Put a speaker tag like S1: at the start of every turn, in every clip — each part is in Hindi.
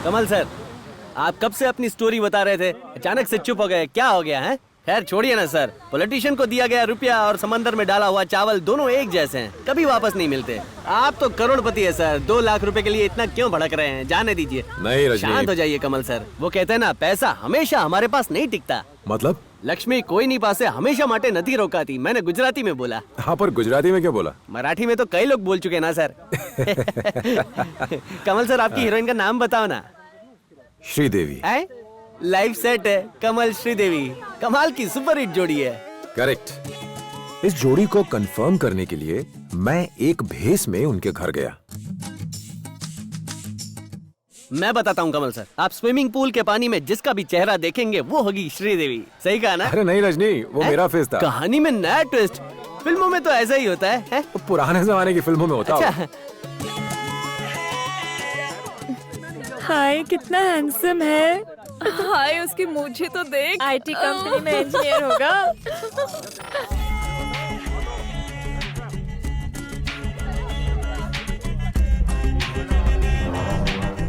S1: कमल सर, आप कब से अपनी स्टोरी बता रहे थे, अचानक से चुप हो गए, क्या हो गया है? खैर छोड़िए ना सर, पॉलिटिशियन को दिया गया रुपया और समंदर में डाला हुआ चावल दोनों एक जैसे हैं, कभी वापस नहीं मिलते। आप तो करोड़पति है सर, 2 लाख रुपए के लिए इतना क्यों भड़क रहे हैं? जाने दीजिए।
S2: नहीं रजनी,
S1: शांत हो जाइए कमल सर। वो कहते हैं ना, पैसा हमेशा हमारे पास नहीं टिकता।
S2: मतलब?
S1: लक्ष्मी कोई नहीं पासे हमेशा माटे नथी रोकाती। मैंने गुजराती में बोला।
S2: हाँ, पर गुजराती में क्या बोला?
S1: मराठी में तो कई लोग बोल चुके ना सर। कमल सर, आपकी हीरोइन का नाम बताओ ना।
S2: श्रीदेवी।
S1: लाइफ सेट है, कमल श्रीदेवी, कमाल की सुपरहिट जोड़ी है।
S2: करेक्ट। इस जोड़ी को कंफर्म करने के लिए मैं एक भेस में उनके घर गया।
S1: मैं बताता हूँ कमल सर, आप स्विमिंग पूल के पानी में जिसका भी चेहरा देखेंगे वो होगी श्रीदेवी। सही कहा ना?
S2: अरे नहीं रजनी, वो मेरा फेस था।
S1: कहानी में नया ट्विस्ट। फिल्मों में तो ऐसा ही होता है?
S2: पुराने जमाने की फिल्मों में होता
S1: अच्छा।
S2: है।
S3: हाय, कितना हैंडसम है।
S4: हाय, उसकी मूछें तो देख।
S3: आईटी कंपनी में इंजीनियर होगा।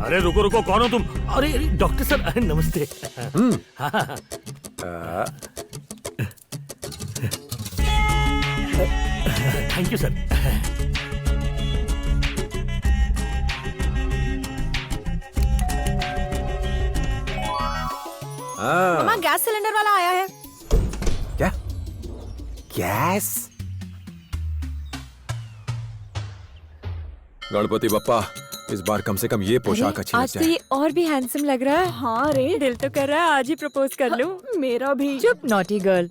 S5: अरे रुको रुको, कौन हो तुम? अरे डॉक्टर सर, अरे नमस्ते। Thank you sir.
S4: Mama, gas cylinder वाला आया है।
S2: क्या? गैस? गणपति बप्पा, इस बार कम से कम ये पोशाक अच्छी लग
S3: आज तो
S2: जाए।
S3: ये और भी हैंडसम लग रहा है।
S4: हाँ रे,
S3: दिल तो कर रहा है आज ही प्रपोज कर लूं।
S4: मेरा भी।
S3: चुप नॉटी गर्ल।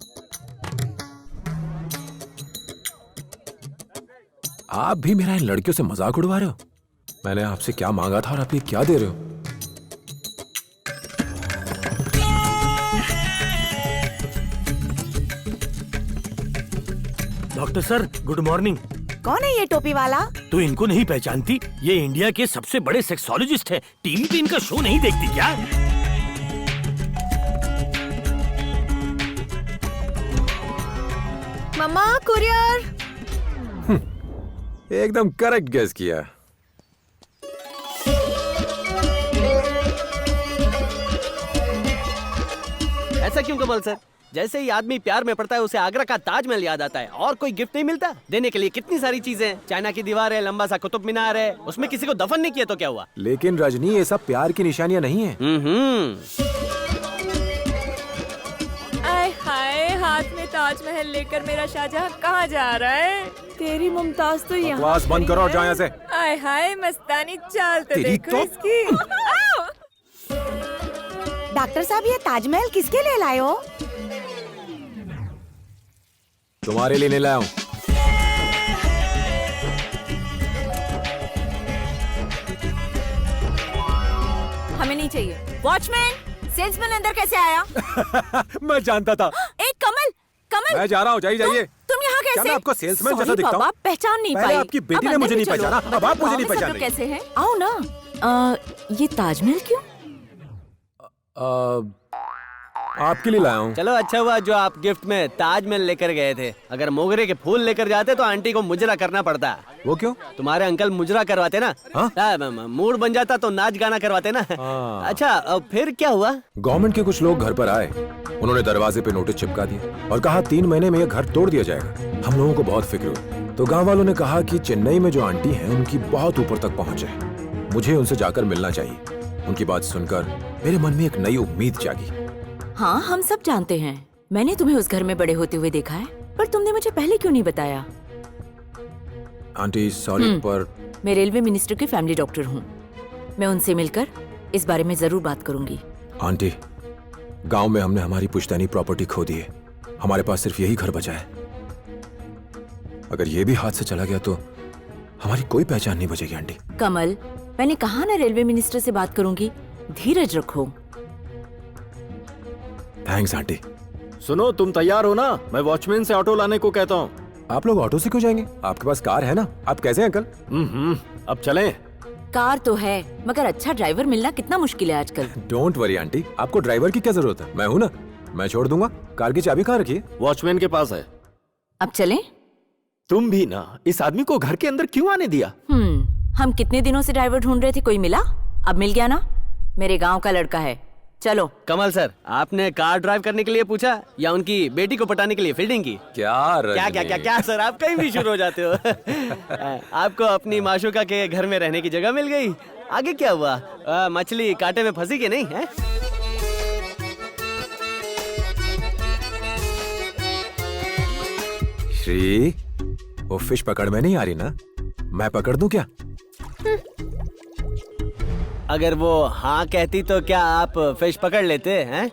S2: आप भी मेरा इन लड़कियों से मजाक उड़वा रहे हो? मैंने आपसे क्या मांगा था और आप ये क्या दे रहे हो?
S5: Doctor sir, good morning.
S4: कौन है ये टोपी वाला?
S5: तू इनको नहीं पहचानती? ये इंडिया के सबसे बड़े सेक्सोलॉजिस्ट है। टीवी पे इनका शो नहीं देखती क्या?
S4: मम्मा, कुरियर।
S2: एकदम करेक्ट गेस किया।
S1: ऐसा क्यों कमल सर? जैसे ही आदमी प्यार में पड़ता है उसे आगरा का ताजमहल याद आता है और कोई गिफ्ट नहीं मिलता? देने के लिए कितनी सारी चीजें हैं। चाइना की दीवार है, लंबा सा कुतुब मीनार है, उसमें किसी को दफन नहीं किया तो क्या हुआ?
S2: लेकिन रजनी, ये सब प्यार की निशानियां नहीं है।
S3: आय हाय, हाथ में ताजमहल लेकर मेरा शाहजहां कहाँ जा रहा है?
S4: तेरी मुमताज तो यहाँ
S2: बकवास बंद करो और जाओ यहाँ से।
S3: आय हाय, मस्तानी चाल तो
S2: तेरी
S3: देखो
S2: तो-
S3: इसकी।
S4: डॉक्टर साहब, ये ताजमहल किसके लिए लाए हो?
S2: तुम्हारे लिए नहीं लाया हूँ।
S4: हमें नहीं चाहिए। वॉचमैन, सेल्समैन अंदर कैसे आया?
S2: मैं जानता था।
S4: एक कमल, कमल।
S2: मैं जा रहा हूँ, जाइए।
S4: तुम यहाँ कैसे?
S2: क्या मैं आपको सेल्समैन
S4: Sorry
S2: जैसा दिखता हूँ?
S4: बाबा, पहचान नहीं
S2: पहले
S4: पाई।
S2: आपकी बेटी
S4: अब
S2: ने मुझे
S4: अंदर
S2: नहीं
S4: भी चलो।
S2: पहचाना, अब आप मुझे नहीं
S4: गाँव में सब
S2: पहचान
S4: लोग
S2: रही।
S4: कैसे हैं? आओ ना। ये ताजमहल क्यों?
S2: आपके लिए लाया हूँ।
S1: चलो अच्छा हुआ जो आप गिफ्ट में ताजमहल लेकर गए थे। अगर मोगरे के फूल लेकर जाते तो आंटी को मुजरा करना पड़ता।
S2: वो क्यों?
S1: तुम्हारे अंकल मुजरा करवाते ना। मूड बन जाता तो नाच गाना करवाते ना।
S2: हाँ।
S1: अच्छा, फिर क्या हुआ?
S2: गवर्नमेंट के कुछ लोग घर पर आए। उन्होंने दरवाजे पे नोटिस चिपका दिया और कहा 3 महीने में ये घर तोड़ दिया जाएगा। हम लोगों को बहुत फिक्र हुई। तो गांव वालों ने कहा कि चेन्नई में जो आंटी हैं उनकी बहुत ऊपर तक पहुंच है, मुझे उनसे जाकर मिलना चाहिए। उनकी बात सुनकर मेरे मन में एक नई उम्मीद जागी।
S6: हाँ, हम सब जानते हैं। मैंने तुम्हें उस घर में बड़े होते हुए देखा है, पर तुमने मुझे पहले क्यों नहीं बताया?
S2: आंटी सॉरी, पर
S6: मैं रेलवे मिनिस्टर की फैमिली डॉक्टर हूँ। मैं उनसे मिलकर इस बारे में जरूर बात करूंगी।
S2: आंटी, गांव में हमने हमारी पुश्तैनी प्रॉपर्टी खो दी है। हमारे पास सिर्फ यही घर बचा है। अगर ये भी हाथ से चला गया तो हमारी कोई पहचान नहीं बचेगी। आंटी
S6: कमल, मैंने कहा ना रेलवे मिनिस्टर से बात करूंगी। धीरज रखो।
S2: Thanks aunty.
S7: सुनो, तुम तैयार हो ना? मैं वॉचमैन से ऑटो लाने को कहता हूँ।
S2: आप लोग ऑटो से क्यों जाएंगे? आपके पास कार है ना। आप कैसे हैं अंकल?
S7: अब चलें?
S6: कार तो है, मगर अच्छा ड्राइवर मिलना कितना मुश्किल है आजकल।
S2: डोंट वरी आंटी, आपको ड्राइवर की क्या जरूरत है? मैं हूँ ना, मैं छोड़ दूंगा। कार की चाबी कहाँ रखी है?
S7: वॉचमैन के पास है।
S6: अब चलें?
S7: तुम भी ना, इस आदमी को घर के अंदर क्यों आने दिया?
S6: हम कितने दिनों से ड्राइवर ढूंढ रहे थे, कोई मिला? अब मिल गया ना। मेरे गांव का लड़का है। चलो।
S1: कमल सर, आपने कार ड्राइव करने के लिए पूछा या उनकी बेटी को पटाने के लिए फील्डिंग की?
S2: क्या
S1: क्या क्या क्या क्या सर, आप कहीं भी शुरू हो जाते हो। आपको अपनी माशूका के घर में रहने की जगह मिल गई। आगे क्या हुआ? मछली कांटे में फंसी कि नहीं है?
S2: श्री, वो फिश पकड़ में नहीं आ रही ना? मैं पकड़ दूं क्या?
S1: अगर वो हाँ कहती तो क्या आप फिश पकड़ लेते हैं?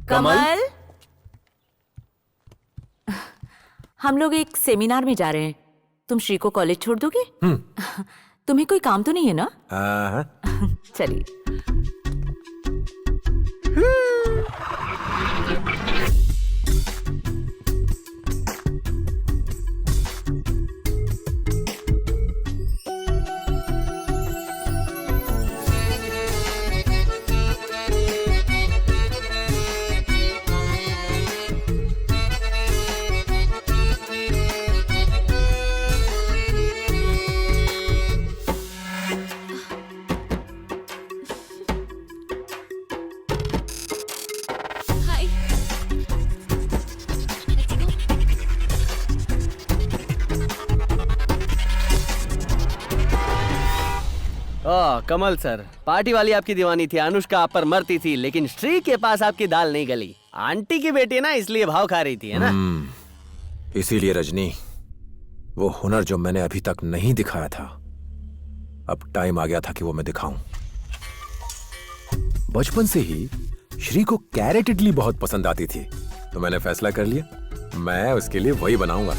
S6: कमल, हम लोग एक सेमिनार में जा रहे हैं। तुम श्री को कॉलेज छोड़ दोगे? तुम्हें कोई काम तो नहीं है ना?
S2: हाँ।
S6: चलिए।
S1: ओह कमल सर, पार्टी वाली आपकी दीवानी थी, अनुष्का आप पर मरती थी, लेकिन श्री के पास आपकी दाल नहीं गली। आंटी की बेटी ना, इसलिए भाव खा रही थी, है ना?
S2: इसीलिए रजनी, वो हुनर जो मैंने अभी तक नहीं दिखाया था, अब टाइम आ गया था कि वो मैं दिखाऊं। बचपन से ही श्री को कैरेट इडली बहुत पसंद आती थी, तो मैंने फैसला कर लिया, मैं उसके लिए वही बनाऊंगा।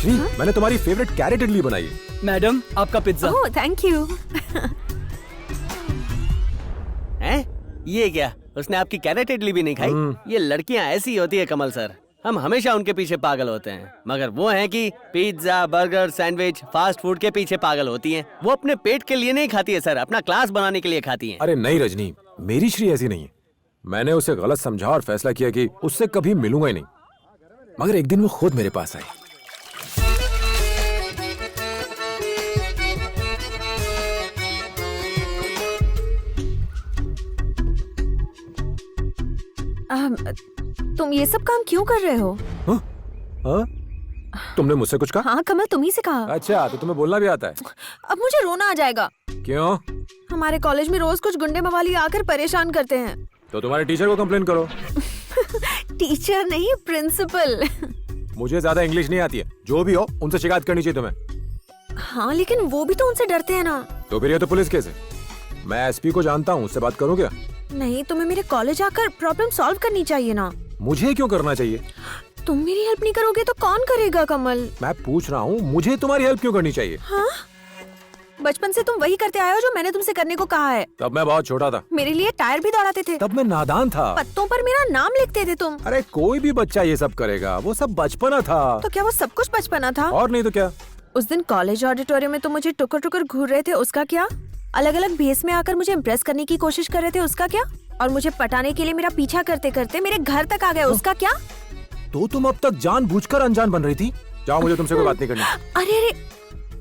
S2: श्री, मैंने तुम्हारी फेवरेट कैरेट इडली बनाई है।
S1: मैडम, आपका पिज्जा।
S4: Oh thank you.
S1: हैं? ये क्या? उसने आपकी कैरेट इडली भी नहीं खाई? ये लड़कियां ऐसी होती है कमल सर, हम हमेशा उनके पीछे पागल होते हैं, मगर वो हैं कि pizza, burger, sandwich, fast food के पीछे पागल होती हैं। वो अपने पेट के लिए नहीं खाती है सर, अपना क्लास बनाने के लिए खाती हैं।
S2: अरे नहीं रजनी, मेरी श्री ऐसी नहीं है। मैंने उसे गलत समझा और फैसला किया कि उससे कभी मिलूंगा ही नहीं, मगर एक दिन वो खुद मेरे पास आई।
S4: तुम ये सब काम क्यों कर रहे हो?
S2: हाँ? तुमने मुझसे कुछ कहा?
S4: हाँ कमल, तुम ही से कहा।
S2: अच्छा, तो तुम्हें बोलना भी आता है?
S4: अब मुझे रोना आ जाएगा।
S2: क्यों?
S4: हमारे कॉलेज में रोज कुछ गुंडे मवाली आकर परेशान करते हैं।
S2: तो तुम्हारे टीचर को कंप्लेन करो।
S4: टीचर नहीं, प्रिंसिपल।
S2: मुझे ज्यादा इंग्लिश नहीं आती है, जो भी हो उनसे शिकायत करनी चाहिए तुम्हें।
S4: हाँ लेकिन वो भी तो उनसे डरते हैं ना।
S2: तो फिर ये तो पुलिस केस है। मैं एसपी को जानता हूँ, उससे बात करूँ क्या?
S4: नहीं, तुम्हें मेरे कॉलेज आकर प्रॉब्लम सॉल्व करनी चाहिए ना।
S2: मुझे क्यों करना चाहिए?
S4: तुम मेरी हेल्प नहीं करोगे तो कौन करेगा कमल?
S2: मैं पूछ रहा हूँ, मुझे तुम्हारी हेल्प क्यों करनी चाहिए?
S4: हाँ? बचपन से तुम वही करते आए हो जो मैंने तुमसे करने को कहा है।
S2: तब मैं बहुत छोटा था।
S4: मेरे लिए टायर भी दौड़ाते थे।
S2: तब मैं नादान था।
S4: पत्तों पर मेरा नाम लिखते थे तुम।
S2: अरे कोई भी बच्चा ये सब करेगा, वो सब बचपना था।
S4: तो क्या वो सब कुछ बचपना था?
S2: और नहीं तो क्या।
S4: उस दिन कॉलेज ऑडिटोरियम में तुम मुझे टुकर टुकर घूर रहे थे, उसका क्या? अलग अलग भेस में आकर मुझे इम्प्रेस करने की कोशिश कर रहे थे, उसका क्या? और मुझे पटाने के लिए मेरा पीछा करते करते मेरे घर तक आ गए, उसका क्या?
S2: तो तुम अब तक जानबूझकर अनजान बन रही थी। जाओ, मुझे तुमसे कोई बात नहीं करनी।
S4: अरे अरे,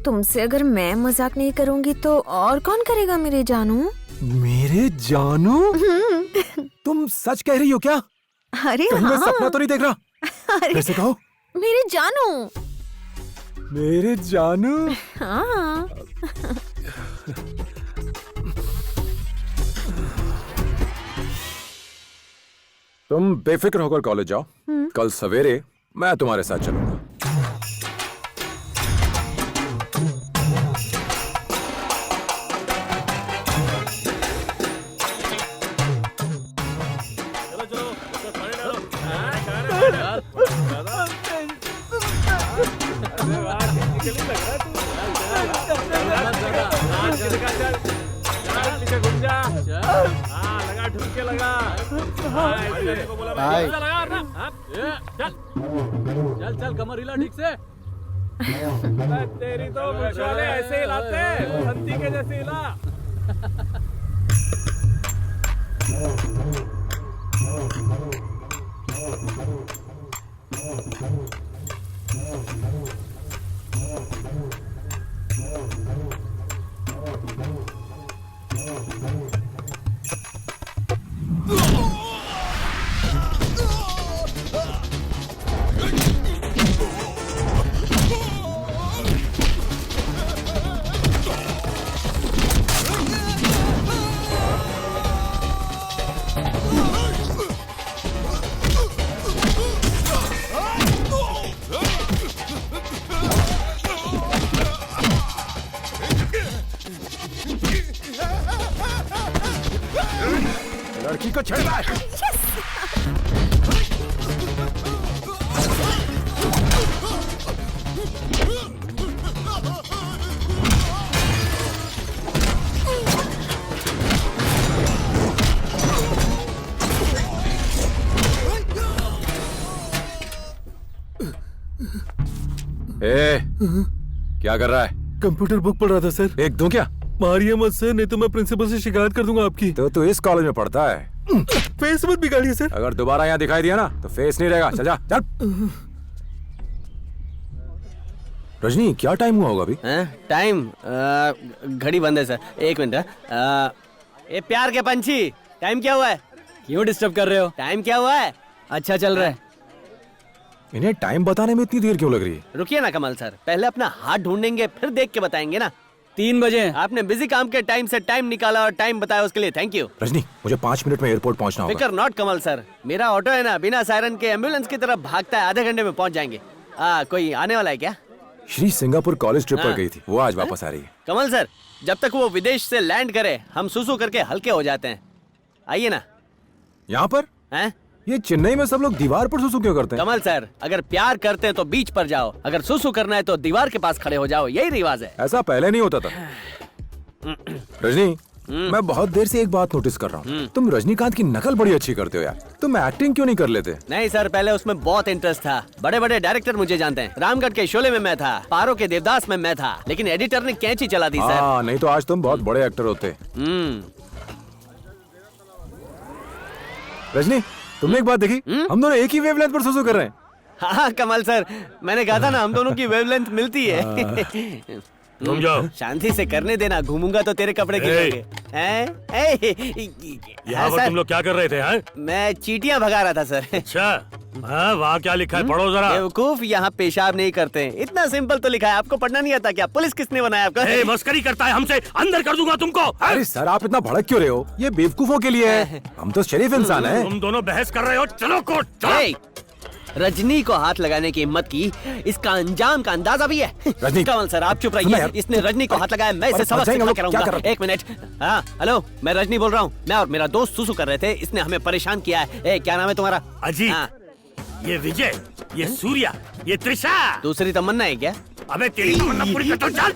S4: तुमसे अगर मैं मजाक नहीं करूंगी तो और कौन करेगा मेरे जानू?
S2: मेरे जानू? तुम सच कह रही हो क्या?
S4: अरे
S2: कहीं मैं
S4: हाँ।
S2: सपना तो नहीं देख रहा?
S4: अरे
S2: कैसे कहो?
S4: मेरे जानू।
S2: मेरे जानू?
S4: हाँ।
S2: तुम बेफिक्र होकर कॉलेज जाओ, कल सवेरे मैं तुम्हारे साथ चलूंगा।
S5: चल कमर हिला ठीक से। तेरी तो मुझे ऐसे हिलाते हैं, संती के जैसे हिला।
S2: ए, क्या कर रहा है?
S7: कंप्यूटर बुक पढ़ रहा था सर।
S2: एक दूं क्या?
S7: मारिए मत सर, नहीं तो मैं प्रिंसिपल से शिकायत कर दूंगा आपकी।
S2: तो तू इस कॉलेज में पढ़ता है?
S7: फेस मत बिगाड़िए सर।
S2: अगर दोबारा यहाँ दिखाई दिया ना तो फेस नहीं रहेगा। चल जा, चल। रजनी, क्या टाइम हुआ होगा अभी?
S1: टाइम घड़ी बंद है सर, एक मिनट। ये प्यार के पंछी, टाइम क्या हुआ है?
S8: क्यों डिस्टर्ब कर रहे हो?
S1: टाइम क्या हुआ है?
S8: अच्छा चल रहा है।
S2: इन्हें टाइम बताने में इतनी देर क्यों लग रही है?
S1: रुकिए ना कमल सर, पहले अपना हाथ ढूंढेंगे फिर देख के बताएंगे ना।
S8: 3 बजे।
S1: आपने बिजी काम के टाइम से टाइम निकाला और टाइम बताया, उसके लिए थैंक यू।
S2: रजनी, मुझे 5 मिनट में एयरपोर्ट पहुंचना होगा।
S1: फिकर नॉट कमल सर, मेरा ऑटो है ना, बिना सायरन के एम्बुलेंस की तरफ भागता है, आधे घंटे में पहुंच जाएंगे। कोई आने वाला है क्या?
S2: श्री सिंगापुर कॉलेज ट्रिप पर
S1: हाँ।
S2: गई थी, वो आज वापस आ रही है।
S1: कमल सर, जब तक वो विदेश से लैंड करे हम सुसु करके हल्के हो जाते हैं। आइए ना।
S2: यहाँ पर?
S1: हैं?
S2: ये चेन्नई में सब लोग दीवार पर सुसु क्यों करते हैं?
S1: कमल सर, अगर प्यार करते हैं तो बीच पर जाओ, अगर सुसु करना है तो दीवार के पास खड़े हो जाओ, यही रिवाज है।
S2: ऐसा पहले नहीं होता था। रजनी, मैं बहुत देर से एक बात नोटिस कर रहा हूँ, तुम रजनीकांत की नकल बड़ी अच्छी करते हो यार। तुम एक्टिंग क्यों नहीं कर लेते?
S1: नहीं सर, पहले उसमें बहुत इंटरेस्ट था। बड़े बड़े डायरेक्टर मुझे जानते हैं। रामगढ़ के शोले में मैं था, पारो के देवदास में मैं था, लेकिन एडिटर ने कैंची चला दी सर।
S2: हाँ, नहीं तो आज तुम बहुत बड़े एक्टर होते। रजनी, तुमने एक बात देखी? हम दोनों एक ही वेवलेंथ पर सुसु कर रहे हैं।
S1: हाँ कमल सर, मैंने कहा था ना हम दोनों की वेवलेंथ मिलती है।
S5: तुम जाओ।
S1: शांति से करने देना, घूमूंगा तो तेरे कपड़े गिरेंगे।
S5: यहाँ पर तुम लोग क्या कर रहे थे? हैं?
S1: मैं चींटियां भगा रहा था सर।
S5: अच्छा, हाँ, वहाँ क्या लिखा है? पढ़ो जरा।
S1: बेवकूफ, यहाँ पेशाब नहीं करते। इतना सिंपल तो लिखा है, आपको पढ़ना नहीं आता क्या? पुलिस किसने बनाया आपको?
S5: ए, मस्करी करता है हमसे, अंदर कर दूंगा तुमको। हैं?
S2: अरे सर, आप इतना भड़क क्यों रहे हो? ये बेवकूफों के लिए है, हम तो शरीफ इंसान हैं।
S5: तुम दोनों बहस कर रहे हो, चलो कोर्ट चलो।
S1: ए, रजनी को हाथ लगाने की हिम्मत की, इसका अंजाम का अंदाजा भी है।
S2: रजनी,
S1: कमल सर आप चुप
S2: सुनो
S1: रहिए,
S2: यार।
S1: इसने रजनी को हाथ लगाया, मैं इसे
S2: अरे,
S1: सबक
S2: जाएंगे
S1: सिखा
S2: लोग,
S1: के
S2: क्या कर
S1: रहूंगा।
S2: रहे हो?
S1: एक मिनट। हाँ हेलो, मैं रजनी बोल रहा हूँ। मैं और मेरा दोस्त सुसु कर रहे थे, इसने हमें परेशान किया है। ए, क्या नाम है तुम्हारा?
S5: अजीत,
S1: हाँ,
S5: ये विजय, ये सूर्या, ये त्रिशा।
S1: दूसरी तमन्ना है क्या?
S5: अबे तेरी तमन्ना पूरी कर दो, चल।